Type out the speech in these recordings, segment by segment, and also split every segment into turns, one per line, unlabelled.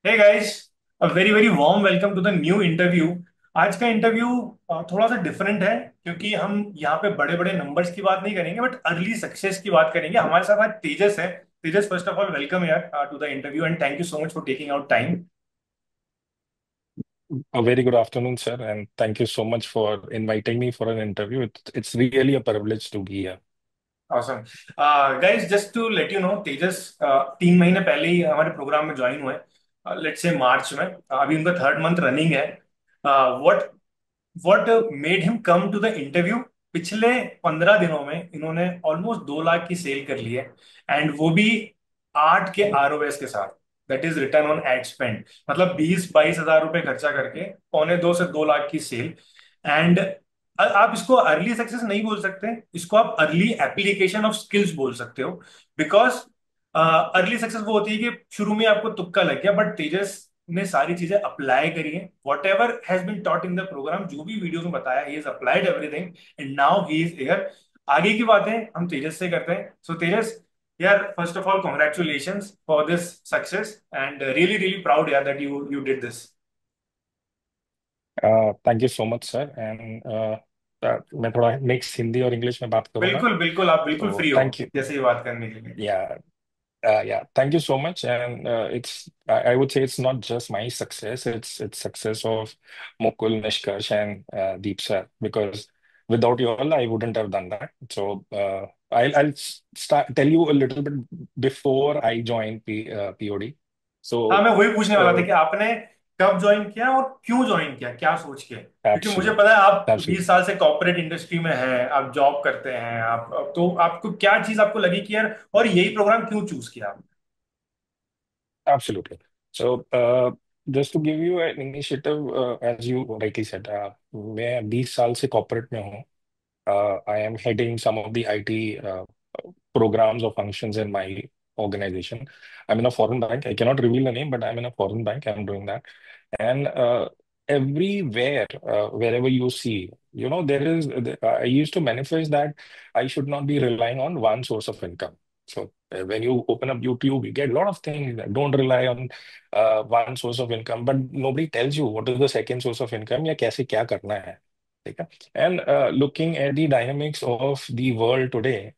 Hey guys, a very very warm welcome to the new interview. आज का interview थोड़ा सा डिफरेंट है क्योंकि हम यहाँ पे बड़े बड़े नंबर्स की बात नहीं करेंगे बट अर्ली सक्सेस की बात करेंगे। हमारे साथ आज तेजस है। Tejas, first of all welcome यार to the interview and thank you so much for taking out time.
A very good afternoon, sir, and thank you so much for inviting me for an interview. It's really a privilege to be here.
Awesome. Guys, just to let you know, Tejas 3 महीने पहले ही हमारे programme में join हुए। Let's say मार्च में। अभी उनका third month running है। What what made him come to the interview? पिछले 15 दिनों में इन्होंने ऑलमोस्ट 2 लाख की सेल कर ली है। एंड वो भी 8 के आरओएस के साथ। That is return on ad spend. मतलब 20-22 हजार रुपए खर्चा करके 1.25 से 2 लाख की सेल। एंड आप इसको अर्ली सक्सेस नहीं बोल सकते, इसको आप अर्ली एप्लीकेशन ऑफ स्किल्स बोल सकते हो। बिकॉज अर्ली सक्सेस वो होती है कि शुरू में आपको तुक्का लग गया, बट तेजस ने सारी चीजें अप्लाई करी है। Whatever has been taught in the program, जो भी वीडियो में बताया, he is applied everything and now he is here. आगे की बातें हम तेजस से करते हैं। सो तेजस यार, first of all congratulations for this success and really really proud यार that you you did this.
Thank you so much, sir. And मैं थोड़ा मिक्स हिंदी और इंग्लिश में बात करूंगा.
बिल्कुल बिल्कुल, आप बिल्कुल
So
फ्री हो
thank you.
जैसे ही बात करने के लिए।
Yeah, yeah. Thank you so much. And I would say it's not just my success. It's success of Mukul, Nishkarsh, and Deep sir. Because without you all, I wouldn't have done that. So I'll start tell you a little bit before I joined POD.
हाँ,
So
मैं वही पूछने वाला था
uh,
कि आपने कब join किया और क्यों ज्वाइन किया, क्या सोच के? क्योंकि मुझे
absolutely.
पता है आप 20
Absolutely.
साल से कॉर्पोरेट इंडस्ट्री में हैं, आप जॉब करते हैं, आप तो आपको क्या चीज आपको लगी कि यार, और यही प्रोग्राम क्यों चूज किया आप?
Absolutely. So, just to give you an initiative, as you rightly said, मैं 20 साल से कॉर्पोरेट में हूँ. I am heading some of the IT programs or functions in my organization. I'm in a foreign bank. I cannot reveal the name, but I'm in a foreign bank. I'm doing that. And everywhere, wherever you see, I used to manifest that I should not be relying on one source of income. So when you open up YouTube, you get a lot of things that don't rely on one source of income, but nobody tells you what is the second source of income या कैसे क्या करना है. ठीक है. And looking at the dynamics of the world today,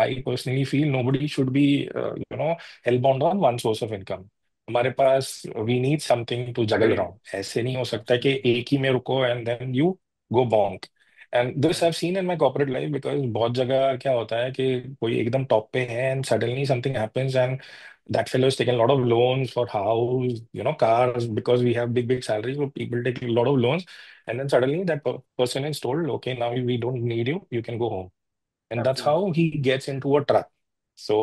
I personally feel nobody should be, hellbound on one source of income. हमारे पास we need something to juggle
अग्री।
अराउंड. ऐसे नहीं हो सकता कि एक ही में रुको and then you go bonk. And this I have seen in my corporate life because बहुत जगह क्या होता है कि कोई एकदम टॉप पे है and suddenly something happens and that fellow has taken a lot of loans for house, cars, because we have big salaries. So people take a lot of loans, and then suddenly that person is told, okay, now we don't need you, you can go home. And that's how he gets into a trap. So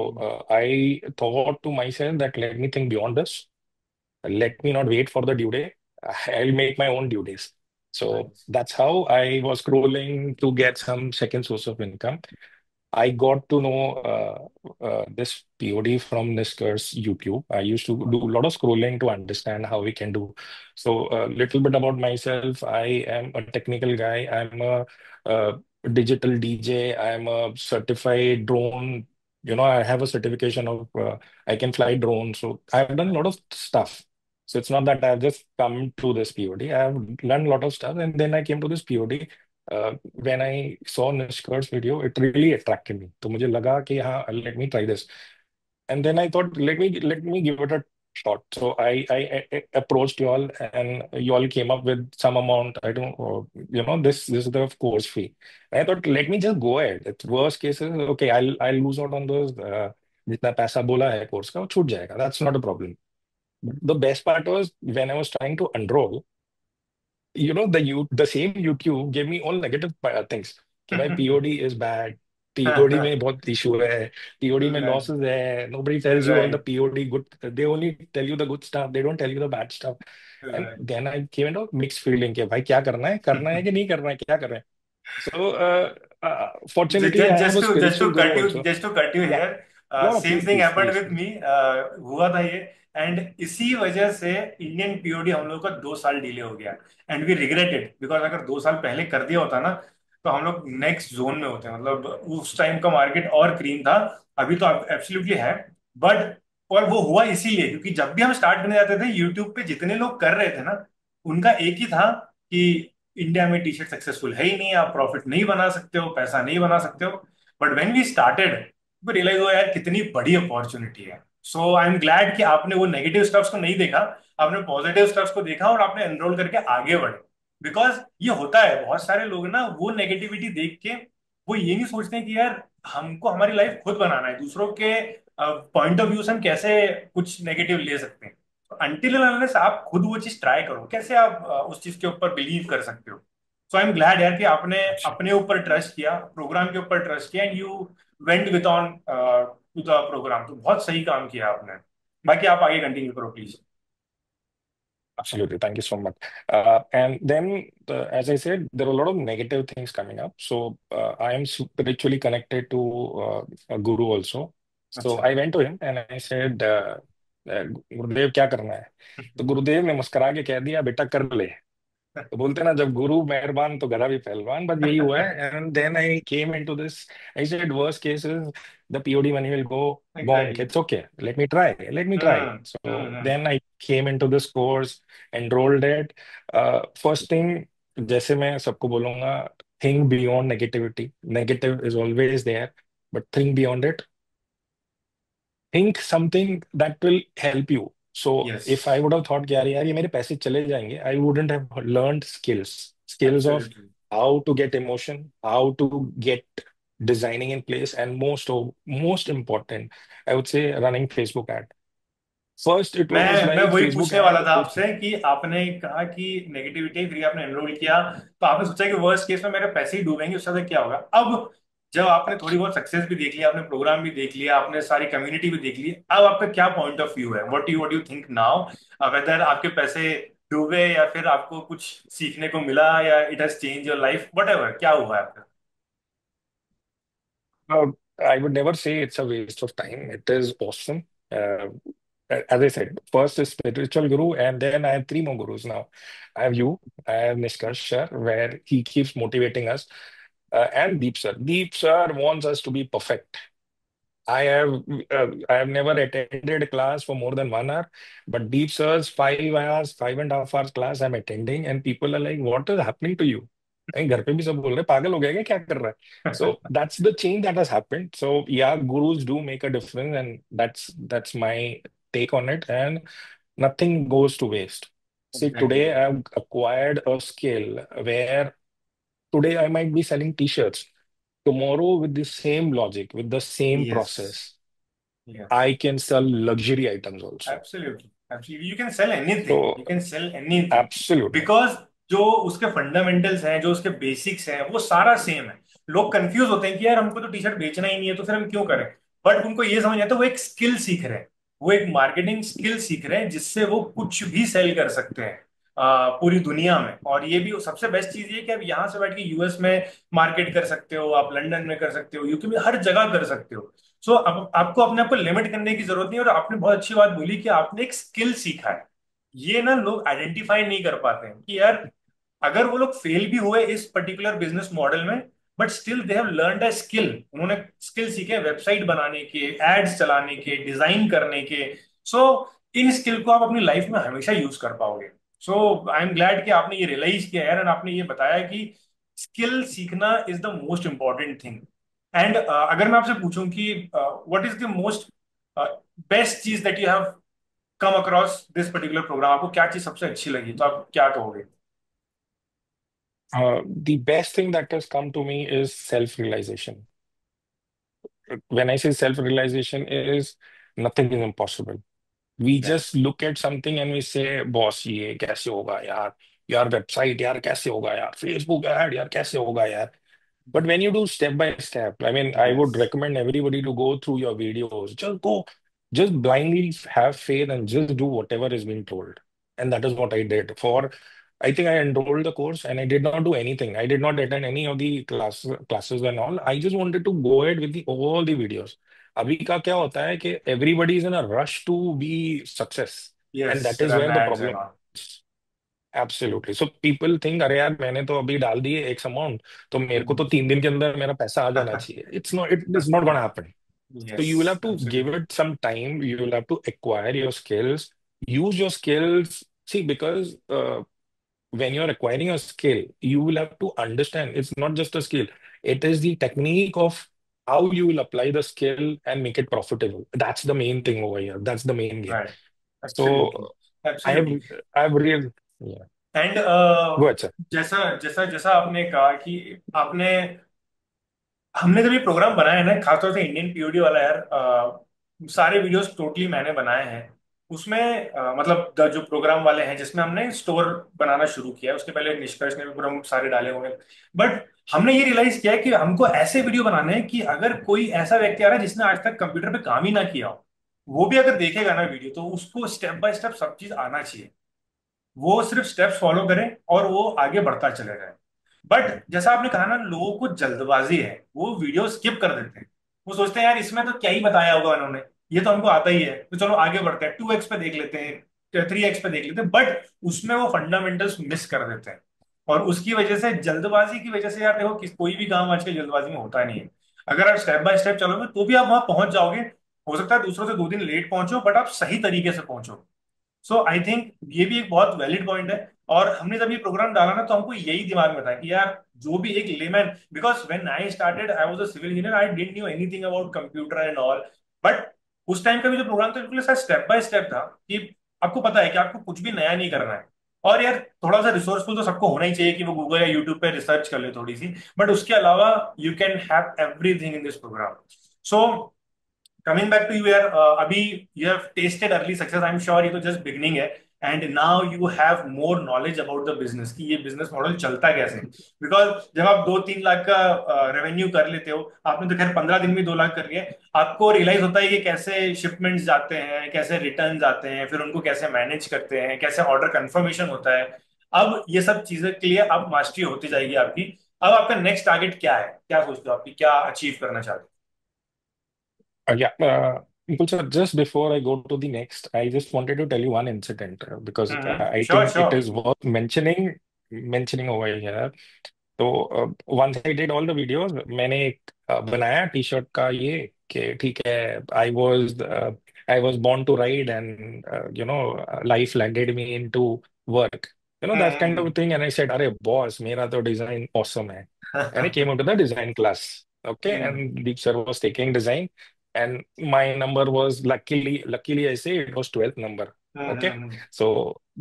I thought to myself that let me think beyond this. Let me not wait for the due day. I'll make my own due days. So
nice.
that's how I was scrolling to get some second source of income. I got to know this POD from Niskar's YouTube. I used to do a lot of scrolling to understand how we can do. So a little bit about myself. I am a technical guy. I'm a, digital DJ. I'm a certified drone. I have a certification of I can fly drone. So I've done a lot of stuff. So it's not that I've just come to this POD. I've learned a lot of stuff, and then I came to this POD. When I saw Nishkar's video, it really attracted me. तो मुझे लगा कि हाँ, let me try this. And then I thought, let me give it a shot. So I approached you all, and you all came up with some amount. I don't, this is the course fee. And I thought, let me just go ahead. It's worst cases, okay, I'll lose out on those. जितना पैसा बोला है course का वो छूट जाएगा. That's not a problem. The best part was when I was trying to enroll, the same YouTube gave me all negative things कि भाई POD is bad, POD में बहुत issue है, POD में losses है, nobody tells you all the
right
POD good, they only tell you the good stuff, they don't tell you the bad stuff. And
right.
then I came into mixed feeling कि भाई क्या करना है कि नहीं करना है, क्या कर रहे हैं. So fortunately I have a spiritual guru also.
Just to cut you
Yeah,
here,
no, no,
same
please,
thing
please,
happened
please,
with
please.
Me. हुआ था ये। एंड इसी वजह से इंडियन पीओडी हम लोग का 2 साल डिले हो गया। And we regret it because अगर 2 साल पहले कर दिया होता ना, तो हम लोग नेक्स्ट जोन में होते हैं। मतलब उस टाइम का मार्केट और क्रीम था। अभी तो एब्सोल्युटली है। बट और वो हुआ इसीलिए क्योंकि जब भी हम स्टार्ट करने जाते थे यूट्यूब पे जितने लोग कर रहे थे ना, उनका एक ही था कि इंडिया में टी शर्ट सक्सेसफुल है ही नहीं, आप प्रॉफिट नहीं बना सकते हो, पैसा नहीं बना सकते हो। But when we started realize हुआ यार कितनी बड़ी अपॉर्चुनिटी है। सो आई एम ग्लैड कि आपने वो नेगेटिव स्टफ्स को नहीं देखा, आपने पॉजिटिव स्टफ्स को देखा और आपने एनरोल करके आगे बढ़े। बिकॉज ये होता है बहुत सारे लोग ना वो नेगेटिविटी देख के वो ये नहीं सोचते कि यार हमको हमारी लाइफ खुद बनाना है, दूसरों के पॉइंट ऑफ व्यू से हम कैसे कुछ नेगेटिव ले सकते हैं। अनटिल अनलेस आप खुद वो चीज ट्राई करो, कैसे आप उस चीज के ऊपर बिलीव कर सकते हो। सो आई एम ग्लैड यार कि आपने अपने ऊपर ट्रस्ट किया, प्रोग्राम के ऊपर ट्रस्ट किया, and you went with on to the program. तो बहुत सही काम किया आपने। बाकी आप आगे कंटिन्यू करो please.
Absolutely. Thank you so much. And then, as I said, there are a lot of negative things coming up. So I am spiritually connected to a guru also. So
अच्छा।
I went to him and I said, गुरुदेव क्या करना है? तो गुरुदेव ने मुस्कुरा के कह दिया, बेटा कर ले। तो बोलते हैं ना, जब गुरु मेहरबान तो गधा भी पहलवान, बस यही हुआ है। And then I came into this, I said worst case is the POD money will go bonk.
Exactly.
It's okay, let me try. So
hmm.
then I came into this course, enrolled it. First thing, जैसे मैं सबको बोलूंगा, think beyond negativity. Negative is always there, but think beyond it. Think something that will help you. So
yes.
if I would have thought कि यार ये मेरे पैसे चले जाएंगे, I wouldn't have learned skills of
absolutely.
how to get emotion, how to get designing in place, and most important, I would say running Facebook ad. First, it was
मैं
like
वही
Facebook
पूछने वाला
ad.
था आपसे कि आपने कहा कि नेगेटिविटी फ्री आपने एनरोल किया, तो आपने सोचा कि वर्स्ट केस में मेरे पैसे ही डूबेंगे, उससे ज्यादा क्या होगा। अब जब आपने थोड़ी बहुत सक्सेस भी देख लिया, आपने प्रोग्राम भी देख लिया, आपने सारी कम्युनिटी भी देख ली, अब आपका क्या पॉइंट ऑफ व्यू है, what you think now, whether आपके पैसे डूबे या फिर आपको कुछ सीखने को मिला या it has change your life, what ever क्या हुआ है आपका।
I would never say it's a waste of time. It is awesome. As I said, first is spiritual guru, and then I have three more gurus now. I have you, I have Nishkarsh sir, where he keeps motivating us, and Deep sir. Deep sir wants us to be perfect. I have I have never attended a class for more than 1 hour, but Deep Sir's 5 hours, 5.5 hours class I'm attending, and people are like, "What is happening to you?" And घर पे भी सब बोल रहे पागल हो गया क्या कर रहा है? So that's the change that has happened. So yeah, gurus do make a difference, and that's my take on it. And nothing goes to waste. See, today
exactly.
I've acquired a skill where today I might be selling t-shirts. Tomorrow, with the same logic, with the same
yes.
process,
yes.
I can sell luxury items also.
Absolutely. Absolutely you can sell anything,
So,
you can sell anything.
absolutely.
Because जो उसके fundamentals हैं, जो उसके basics हैं, वो सारा same है। लोग कंफ्यूज होते हैं कि यार हमको तो टी शर्ट बेचना ही नहीं है तो फिर हम क्यों करें। बट उनको ये समझ आता है वो एक स्किल सीख रहे हैं, वो एक मार्केटिंग स्किल सीख रहे हैं जिससे वो कुछ भी सेल कर सकते हैं पूरी दुनिया में। और ये भी सबसे बेस्ट चीज ये है कि आप यहाँ से बैठ के यूएस में मार्केट कर सकते हो, आप लंदन में कर सकते हो, यूके में हर जगह कर सकते हो। सो अब आपको अपने आप को लिमिट करने की जरूरत नहीं है। और आपने बहुत अच्छी बात बोली कि आपने एक स्किल सीखा है। ये ना लोग आइडेंटिफाई नहीं कर पाते हैं कि यार अगर वो लोग फेल भी हुए इस पर्टिकुलर बिजनेस मॉडल में, but still they have learned a skill. उन्होंने स्किल सीखे वेबसाइट बनाने के, एड्स चलाने के, डिजाइन करने के। सो इन स्किल को आप अपनी लाइफ में हमेशा यूज कर पाओगे। सो आई एम ग्लैड कि आपने ये रियलाइज किया है, एंड आपने ये बताया कि स्किल सीखना is the most important thing. And अगर मैं आपसे पूछूं कि what is the most best चीज that you have come across this particular program, आपको क्या चीज सबसे अच्छी लगी, तो आप क्या कहोगे।
The best thing that has come to me is self-realization. When I say self-realization is nothing is impossible. We just
yes.
look at something and we say, boss, ये कैसे होगा यार वेबसाइट यार कैसे होगा यार, फेसबुक ऐड यार कैसे होगा यार. But when you do step by step, I mean, I
yes.
would recommend everybody to go through your videos. Just go, just blindly have faith and just do whatever is being told. And that is what I did. I think I enrolled the course and I did not do anything. I did not attend any of the classes and all. I just wanted to go ahead with all the videos. अभी का क्या होता है कि everybody is in a rush to be success. And
yes.
that is
run
where the
ads and
problem
all.
is. Absolutely. So people think, अरे यार मैंने तो अभी डाल दिए X अमाउंट, तो मेरे को तो 3 दिन के अंदर मेरा पैसा आ जाना चाहिए. It's not, it is not gonna happen. So you will
Yes,
have to give
absolutely.
it some time. You will have to acquire your skills, use your skills. See, because when you're acquiring a skill, you will have to understand it's not just a skill, it is the technique of how you will apply the skill and make it profitable. That's the main thing over here. That's the main game.
Right. Absolutely.
So I have
Absolutely.
I have real yeah.
And
Go ahead, sir.
जैसा जैसा जैसा आपने कहा कि आपने हमने जब ये प्रोग्राम बनाया है ना, खासतौर से इंडियन पीओडी वाला यार, सारे वीडियोस टोटली मैंने बनाए हैं। उसमें मतलब जो प्रोग्राम वाले हैं जिसमें हमने स्टोर बनाना शुरू किया है, उसके पहले निष्कर्ष ने भी पूरा सारे डाले हुए हैं। बट हमने ये रियलाइज किया है कि हमको ऐसे वीडियो बनाने हैं कि अगर कोई ऐसा व्यक्ति आ रहा है जिसने आज तक कंप्यूटर पे काम ही ना किया हो, वो भी अगर देखेगा ना वीडियो, तो उसको स्टेप बाय स्टेप सब चीज आना चाहिए। वो सिर्फ स्टेप्स फॉलो करें और वो आगे बढ़ता चले जाए। बट जैसा आपने कहा ना, लोगों को जल्दबाजी है, वो वीडियो स्किप कर देते हैं। वो सोचते हैं यार इसमें तो क्या ही बताया होगा उन्होंने, ये तो हमको आता ही है, तो चलो आगे बढ़ते हैं, 2x पे देख लेते हैं, 3x पे देख लेते हैं। बट उसमें वो फंडामेंटल्स मिस कर देते हैं। और उसकी वजह से, जल्दबाजी की वजह से यार देखो, कोई भी काम आजकल जल्दबाजी में होता नहीं है। अगर आप स्टेप बाय स्टेप चलोगे तो भी आप वहां पहुंच जाओगे। हो सकता है दूसरों से 2 दिन लेट पहुंचो, बट आप सही तरीके से पहुंचो। सो आई थिंक ये भी एक बहुत वैलिड पॉइंट है। और हमने जब ये प्रोग्राम डाला ना, तो हमको यही दिमाग में था कि यार जो भी एक layman, because when I started I was a civil engineer, I didn't knew anything about computer and all. But उस टाइम का भी जो प्रोग्राम था बिल्कुल ऐसा स्टेप बाय स्टेप था कि आपको पता है कि आपको कुछ भी नया नहीं करना है। और यार थोड़ा सा रिसोर्सफुल तो सबको होना ही चाहिए कि वो गूगल या यूट्यूब पे रिसर्च कर ले थोड़ी सी। बट उसके अलावा you can have everything in this program. So coming back to you यार, अभी you have tested early success, I am sure ये तो जस्ट बिगनिंग है। And now you have more knowledge about the business कि ये business model चलता कैसे। Because जब आप 2-3 लाख का रेवेन्यू कर लेते हो, आपने तो खैर 15 दिन में 2 लाख कर लिया, आपको रियलाइज होता है कि कैसे शिपमेंट्स जाते हैं, कैसे रिटर्न आते हैं, फिर उनको कैसे मैनेज करते हैं, कैसे ऑर्डर कंफर्मेशन होता है। अब ये सब चीजें के लिए अब मास्टरी होती जाएगी आपकी। अब आपका नेक्स्ट टारगेट क्या है, क्या सोचते हो, आपकी क्या अचीव करना चाहते
Yeah, Gulsar, just before I go to the next, I just wanted to tell you one incident because
हो?
I
sure
think it
sure.
is worth mentioning over here. तो once I did all the videos, मैंने एक बनाया T shirt का ये कि ठीक है, I was born to ride and life landed me into work, that kind
hmm.
of thing. And I said, अरे बॉस, मेरा तो डिजाइन awesome है. And I came into the design class. Okay,
hmm.
and Deep sir was taking design, and my number was luckily I say it was 12th number. Okay,
hmm.
so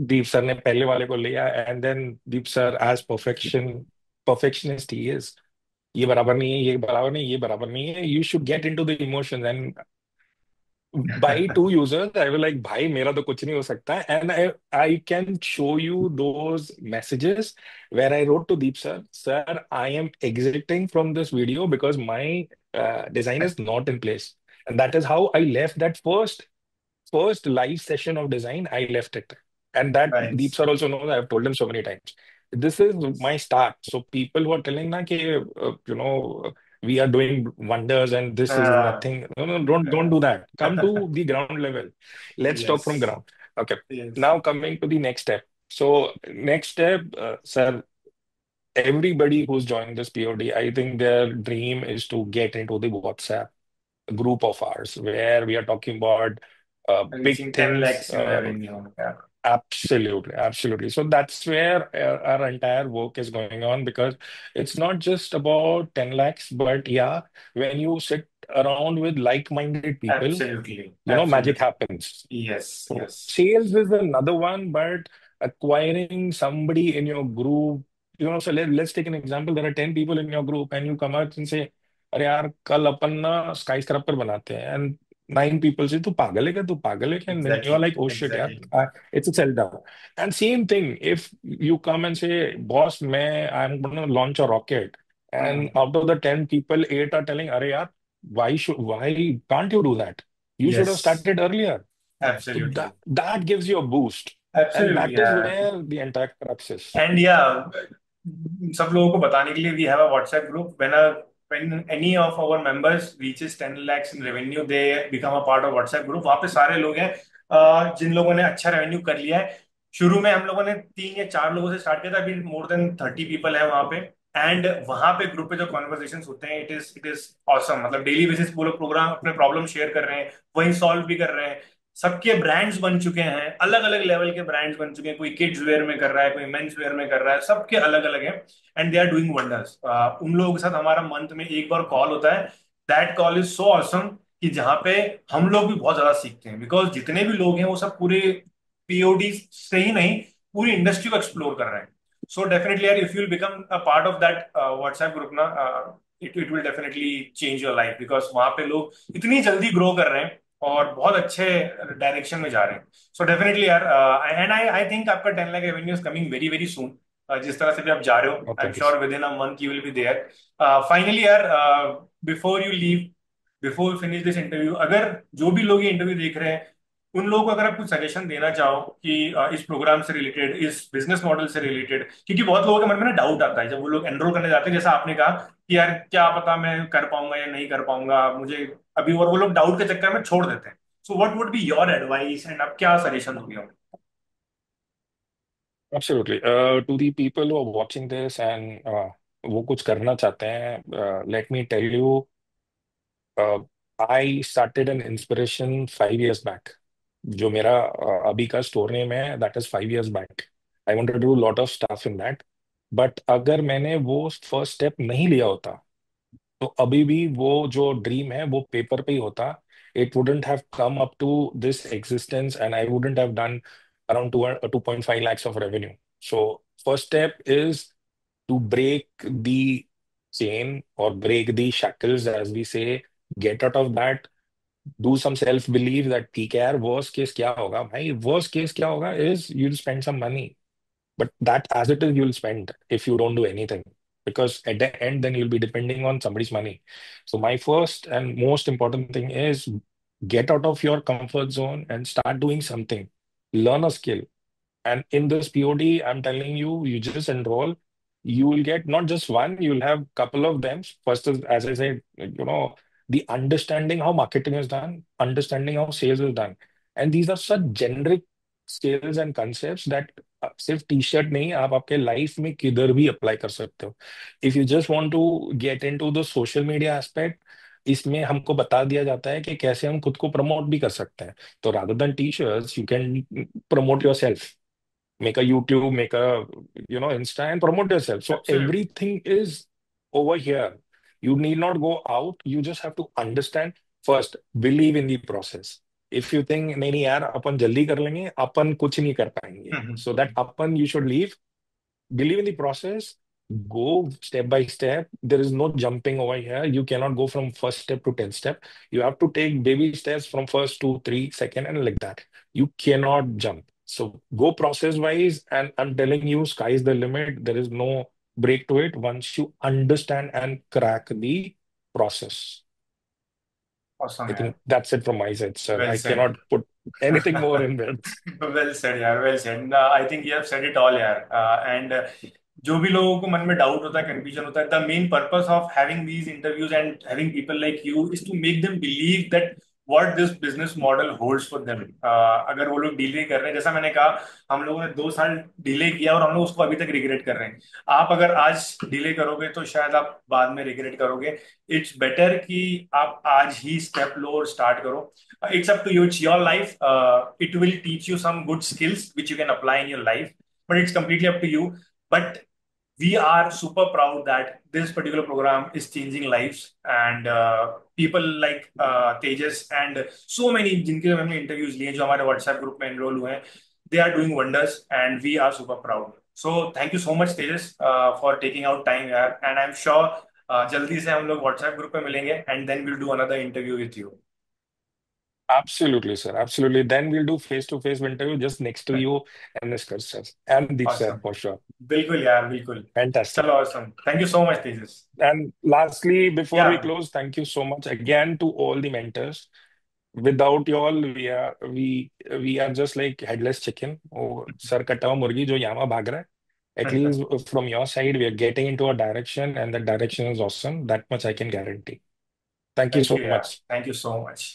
Deep sir ने पहले वाले को लिया, and then Deep sir as perfectionist he is, ये बराबर नहीं है, ये बराबर नहीं, ये बराबर नहीं है, you should get into the emotions. And by two users I was like, भाई मेरा तो कुछ नहीं हो सकता है. And I can show you those messages where I wrote to Deep sir, I am exiting from this video because my design is not in place. And that is how I left that first live session of design. I left it. And that Deep
nice.
sir also knows, I've told him so many times. This is my start. So people who are telling na ki, we are doing wonders and this is nothing. No, no, don't do that. Come to the ground level. Let's talk
yes.
from ground. Okay.
Yes.
Now coming to the next step. So next step, sir, everybody who's joined this POD, I think their dream is to get into the WhatsApp group of ours where we are talking about big
reaching 10
things.
lakhs in revenue यार।
Absolutely, absolutely. So that's where our entire work is going on, because it's not just about 10 lakhs, but yeah, when you sit around with like-minded people,
absolutely.
magic
absolutely.
happens.
Yes.
So
yes.
sales is another one, but acquiring somebody in your group, so let's take an example. There are 10 people in your group, and you come out and say, अरे यार कल अपन ना sky scraper बनाते हैं, and 9 people say, तू पागल है क्या? And then you
exactly.
are like, oh shit, यार,
exactly.
it's a sell down. And same thing, if you come and say, boss, I'm going to launch a rocket, and out of the 10 people, 8 are telling, अरे यार, why can't you do that? You should
yes.
have started earlier. So
absolutely.
that gives you a boost. And
absolutely
that is
यार।
where the entire crux is.
And या सब लोगों को बताने के लिए, we have a WhatsApp group. When any of our members reaches 10 lakhs in revenue, they become a part of WhatsApp group. वहाँ पे सारे लोग हैं जिन लोगों ने अच्छा रेवेन्यू कर लिया है। शुरू में हम लोगों ने 3 या 4 लोगों से स्टार्ट किया था, अभी मोर देन 30 पीपल है वहाँ पे। एंड वहां पे ग्रुप पे जो कॉन्वर्सेशन होते हैं, इट इज ऑसम। मतलब डेली बेसिस वो लोग प्रोग्राम अपने प्रॉब्लम शेयर कर रहे हैं, वही सॉल्व भी कर रहे हैं। सबके ब्रांड्स बन चुके हैं, अलग अलग लेवल के ब्रांड्स बन चुके हैं। कोई किड्स वेयर में कर रहा है, कोई मेंस वेयर में कर रहा है, सबके अलग अलग हैं। And they are doing wonders. उन लोगों के साथ हमारा मंथ में एक बार कॉल होता है। That call is so awesome कि जहाँ पे हम लोग भी बहुत ज्यादा सीखते हैं, बिकॉज जितने भी लोग हैं वो सब पूरे पीओडी से ही नहीं, पूरी इंडस्ट्री को एक्सप्लोर कर रहे हैं। So definitely, यार, if you'll become a part of that WhatsApp group ना, it will definitely change your life, because वहाँ पे लोग इतनी जल्दी ग्रो कर रहे हैं और बहुत अच्छे डायरेक्शन में जा रहे हैं। So definitely यार, and I think आपका 10 lakh revenue is coming very very soon। जिस तरह से भी आप जा रहे हो,
Oh,
I am
thank you.
Sure within a month you will be there. Finally यार, before you leave, before finish this interview, अगर जो भी लोग ये इंटरव्यू देख रहे हैं, उन लोगों को अगर आप कुछ सजेशन देना चाहो कि इस प्रोग्राम से रिलेटेड, इस बिजनेस मॉडल से रिलेटेड, क्योंकि बहुत लोगों के मन में ना डाउट आता है जब वो लोग एनरोल करने जाते हैं, जैसा आपने कहा कि यार क्या पता मैं कर पाऊंगा या नहीं कर पाऊंगा मुझे अभी, और वो लोग डाउट के चक्कर में छोड़ देते हैं। So what would be your advice, and आप क्या सजेशन दोगे?
Absolutely. To the people who are watching this and वो कुछ करना चाहते हैं, let me tell you, uh, I started an inspiration 5 years back. जो मेरा अभी का स्टोर नेम है, that is 5 years back. I wanted to do a lot of stuff in that. But अगर मैंने वो फर्स्ट स्टेप नहीं लिया होता, तो अभी भी वो जो ड्रीम है वो पेपर पे ही होता. It wouldn't have come up to this existence and I wouldn't have done around 2.5 lakhs of revenue. So first step is to break the chain or break the shackles, as we say. Get out of that. Do some self belief that ठीक है यार, worst case क्या होगा भाई, worst case क्या होगा is you'll spend some money, but that as it is you'll spend if you don't do anything, because at the end then you'll be depending on somebody's money. So my first and most important thing is get out of your comfort zone and start doing something. Learn a skill. And in this POD, I'm telling you, you just enroll. You will get not just one, you'll have couple of them. First is, as I said, the understanding how marketing is done, understanding how sales is done. And these are such generic skills and concepts that सिर्फ T shirt नहीं, आप आपके life में किधर भी apply कर सकते हो. If you just want to get into the social media aspect, इसमें हमको बता दिया जाता है कि कैसे हम खुद को प्रमोट भी कर सकते हैं. तो rather than T shirts, you can promote your self, make a YouTube, make a Insta and promote yourself. So
absolutely.
everything is over here. You need not go out. You just have to understand first, believe in the process. If you think नहीं नहीं यार अपन जल्दी कर लेंगे, अपन कुछ नहीं कर पाएंगे. So that upon you should leave, believe in the process, go step by step. There is no jumping over here. You cannot go from first step to 10 step. You have to take baby steps from first to three, second, and like that. You cannot jump. So go process wise, and I'm telling you, sky is the limit. There is no break to it once you understand and crack the process.
Awesome
I
यार।
think that's it from my side, sir.
Well
I
said.
cannot put anything more in words.
Well said यार, well said. I think you have said it all यार। And जो भी लोगों को मन में doubt होता है, कंफ्यूजन होता है, the main purpose of having these interviews and having people like you is to make them believe that what this business model holds for them. अगर वो लोग डिले कर रहे हैं, जैसा मैंने कहा, हम लोगों ने 2 साल डिले किया और हम लोग उसको अभी तक रिग्रेट कर रहे हैं। आप अगर आज डिले करोगे तो शायद आप बाद में रिग्रेट करोगे। इट्स बेटर कि आप आज ही स्टेप लो और स्टार्ट करो। It's up to you. It's your life. It will teach you some good skills which you can apply in your life, but it's completely up to you. But we are super proud that this particular program is changing lives, and people like Tejas and so many जिनके हमने interviews लिए, जो हमारे WhatsApp group में enroll हुए हैं, they are doing wonders, and we are super proud. So thank you so much, Tejas, for taking out time here, and I'm sure जल्दी से हम लोग WhatsApp group पे मिलेंगे, and then we'll do another interview with you.
Absolutely, sir. Absolutely. Then we'll do face-to-face interview just next to you and Niskar sir and Deep sir
Awesome.
for sure.
बिल्कुल यार, बिल्कुल।
Fantastic.
चलो, awesome. Thank you so much, Tejas.
And lastly, before we
Yeah.
close, thank you so much again to all the mentors. Without you all, we are just like headless chicken or sir katta hua murgi jo yama bhag raha hai. At least from your side, we are getting into a direction, and that direction is awesome. That much I can guarantee. Thank you
Thank
so
you, yeah.
much.
Thank you so much.